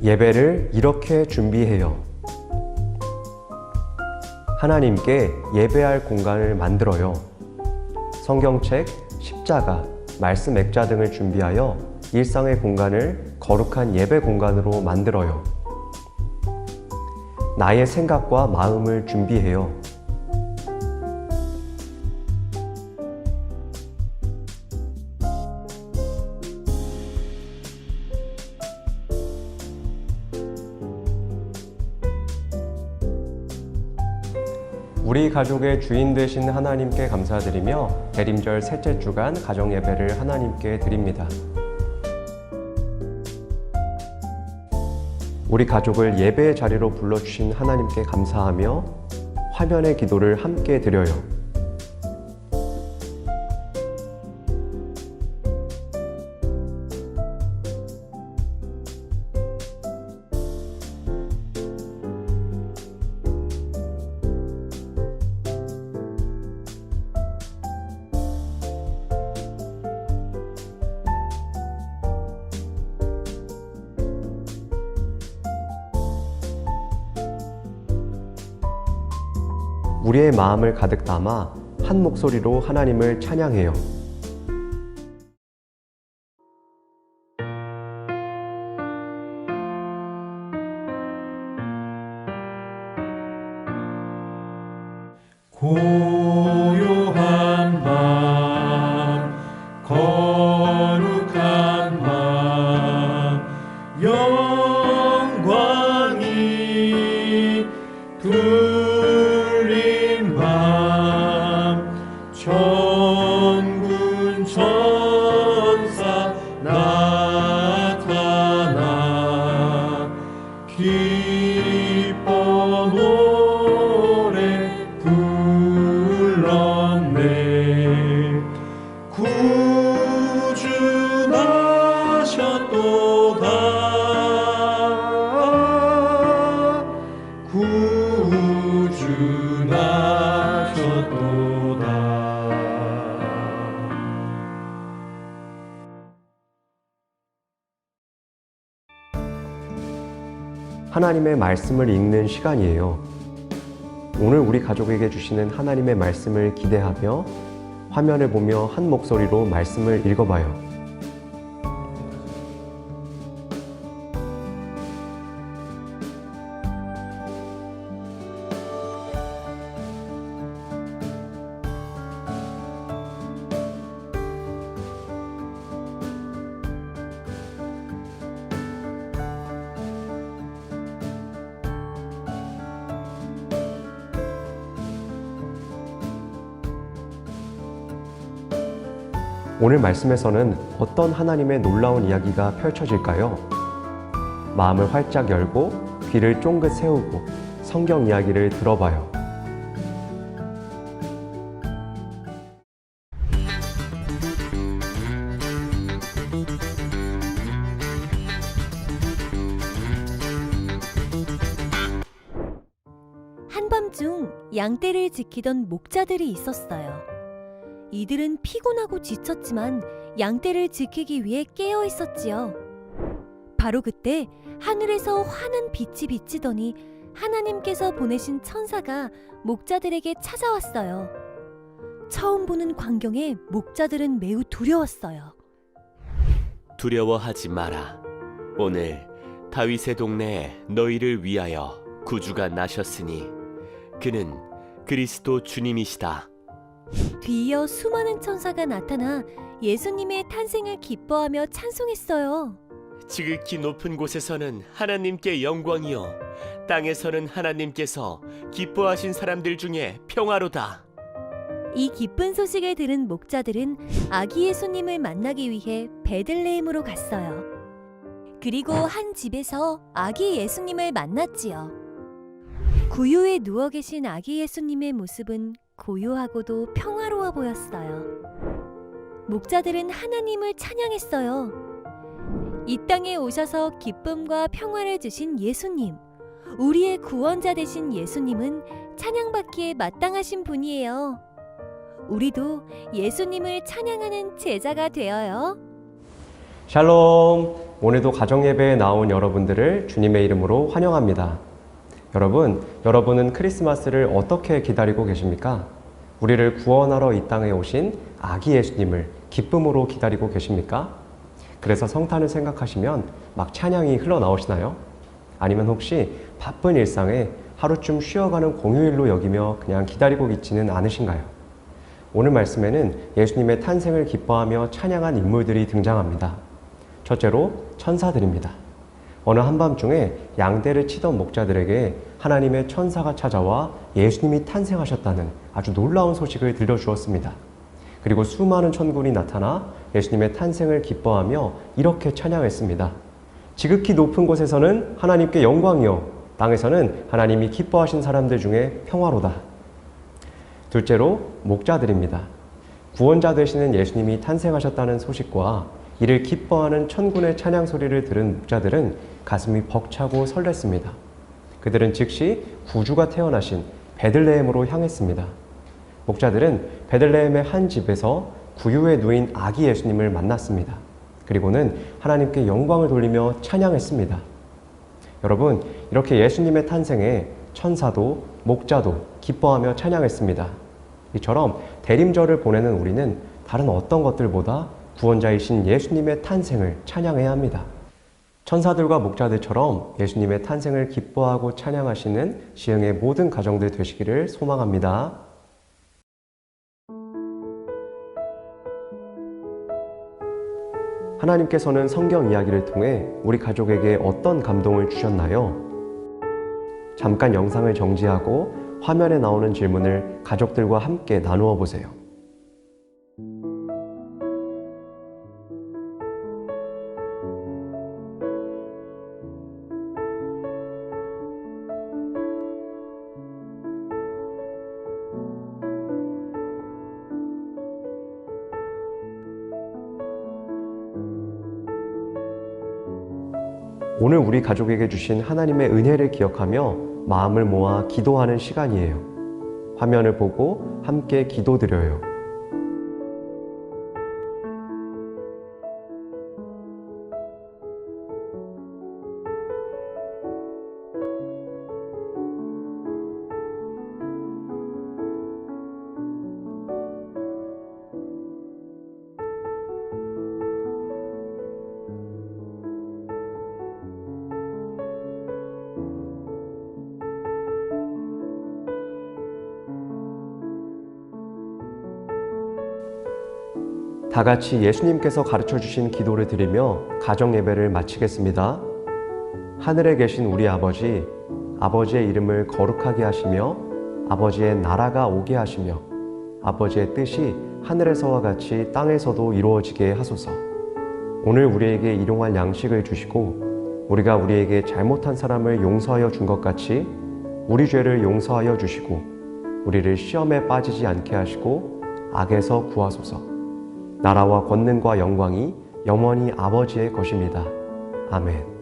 예배를 이렇게 준비해요. 하나님께 예배할 공간을 만들어요. 성경책, 십자가, 말씀 액자 등을 준비하여 일상의 공간을 거룩한 예배 공간으로 만들어요. 나의 생각과 마음을 준비해요. 우리 가족의 주인 되신 하나님께 감사드리며 대림절 셋째 주간 가정 예배를 하나님께 드립니다. 우리 가족을 예배의 자리로 불러주신 하나님께 감사하며 화면의 기도를 함께 드려요. 우리의 마음을 가득 담아 한 목소리로 하나님을 찬양해요. 고요한 밤, 거룩한 밤, 영광이 둘린 밤, 천군 천사 나타나 기뻐 노래 불렀네. 구주나셨도다. 구주나셨도다. 하나님의 말씀을 읽는 시간이에요. 오늘 우리 가족에게 주시는 하나님의 말씀을 기대하며 화면을 보며 한 목소리로 말씀을 읽어봐요. 오늘 말씀에서는 어떤 하나님의 놀라운 이야기가 펼쳐질까요? 마음을 활짝 열고 귀를 쫑긋 세우고 성경 이야기를 들어봐요. 한밤중 양떼를 지키던 목자들이 있었어요. 이들은 피곤하고 지쳤지만 양떼를 지키기 위해 깨어 있었지요. 바로 그때 하늘에서 환한 빛이 비치더니 하나님께서 보내신 천사가 목자들에게 찾아왔어요. 처음 보는 광경에 목자들은 매우 두려웠어요. 두려워하지 마라. 오늘 다윗의 동네에 너희를 위하여 구주가 나셨으니 그는 그리스도 주님이시다. 뒤이어 수많은 천사가 나타나 예수님의 탄생을 기뻐하며 찬송했어요. 지극히 높은 곳에서는 하나님께 영광이요, 땅에서는 하나님께서 기뻐하신 사람들 중에 평화로다. 이 기쁜 소식을 들은 목자들은 아기 예수님을 만나기 위해 베들레헴으로 갔어요. 그리고 한 집에서 아기 예수님을 만났지요. 구유에 누워 계신 아기 예수님의 모습은 고요하고도 평화로워 보였어요. 목자들은 하나님을 찬양했어요. 이 땅에 오셔서 기쁨과 평화를 주신 예수님, 우리의 구원자 되신 예수님은 찬양받기에 마땅하신 분이에요. 우리도 예수님을 찬양하는 제자가 되어요. 샬롬! 오늘도 가정예배에 나온 여러분들을 주님의 이름으로 환영합니다. 여러분은 크리스마스를 어떻게 기다리고 계십니까? 우리를 구원하러 이 땅에 오신 아기 예수님을 기쁨으로 기다리고 계십니까? 그래서 성탄을 생각하시면 막 찬양이 흘러나오시나요? 아니면 혹시 바쁜 일상에 하루쯤 쉬어가는 공휴일로 여기며 그냥 기다리고 있지는 않으신가요? 오늘 말씀에는 예수님의 탄생을 기뻐하며 찬양한 인물들이 등장합니다. 첫째로 천사들입니다. 어느 한밤중에 양떼를 치던 목자들에게 하나님의 천사가 찾아와 예수님이 탄생하셨다는 아주 놀라운 소식을 들려주었습니다. 그리고 수많은 천군이 나타나 예수님의 탄생을 기뻐하며 이렇게 찬양했습니다. 지극히 높은 곳에서는 하나님께 영광이요, 땅에서는 하나님이 기뻐하신 사람들 중에 평화로다. 둘째로 목자들입니다. 구원자 되시는 예수님이 탄생하셨다는 소식과 이를 기뻐하는 천군의 찬양 소리를 들은 목자들은 가슴이 벅차고 설렜습니다. 그들은 즉시 구주가 태어나신 베들레헴으로 향했습니다. 목자들은 베들레헴의 한 집에서 구유에 누인 아기 예수님을 만났습니다. 그리고는 하나님께 영광을 돌리며 찬양했습니다. 여러분, 이렇게 예수님의 탄생에 천사도 목자도 기뻐하며 찬양했습니다. 이처럼 대림절을 보내는 우리는 다른 어떤 것들보다 구원자이신 예수님의 탄생을 찬양해야 합니다. 천사들과 목자들처럼 예수님의 탄생을 기뻐하고 찬양하시는 시흥의 모든 가정들 되시기를 소망합니다. 하나님께서는 성경 이야기를 통해 우리 가족에게 어떤 감동을 주셨나요? 잠깐 영상을 정지하고 화면에 나오는 질문을 가족들과 함께 나누어 보세요. 오늘 우리 가족에게 주신 하나님의 은혜를 기억하며 마음을 모아 기도하는 시간이에요. 화면을 보고 함께 기도드려요. 다 같이 예수님께서 가르쳐 주신 기도를 드리며 가정 예배를 마치겠습니다. 하늘에 계신 우리 아버지, 아버지의 이름을 거룩하게 하시며 아버지의 나라가 오게 하시며 아버지의 뜻이 하늘에서와 같이 땅에서도 이루어지게 하소서. 오늘 우리에게 일용할 양식을 주시고 우리가 우리에게 잘못한 사람을 용서하여 준 것 같이 우리 죄를 용서하여 주시고 우리를 시험에 빠지지 않게 하시고 악에서 구하소서. 나라와 권능과 영광이 영원히 아버지의 것입니다. 아멘.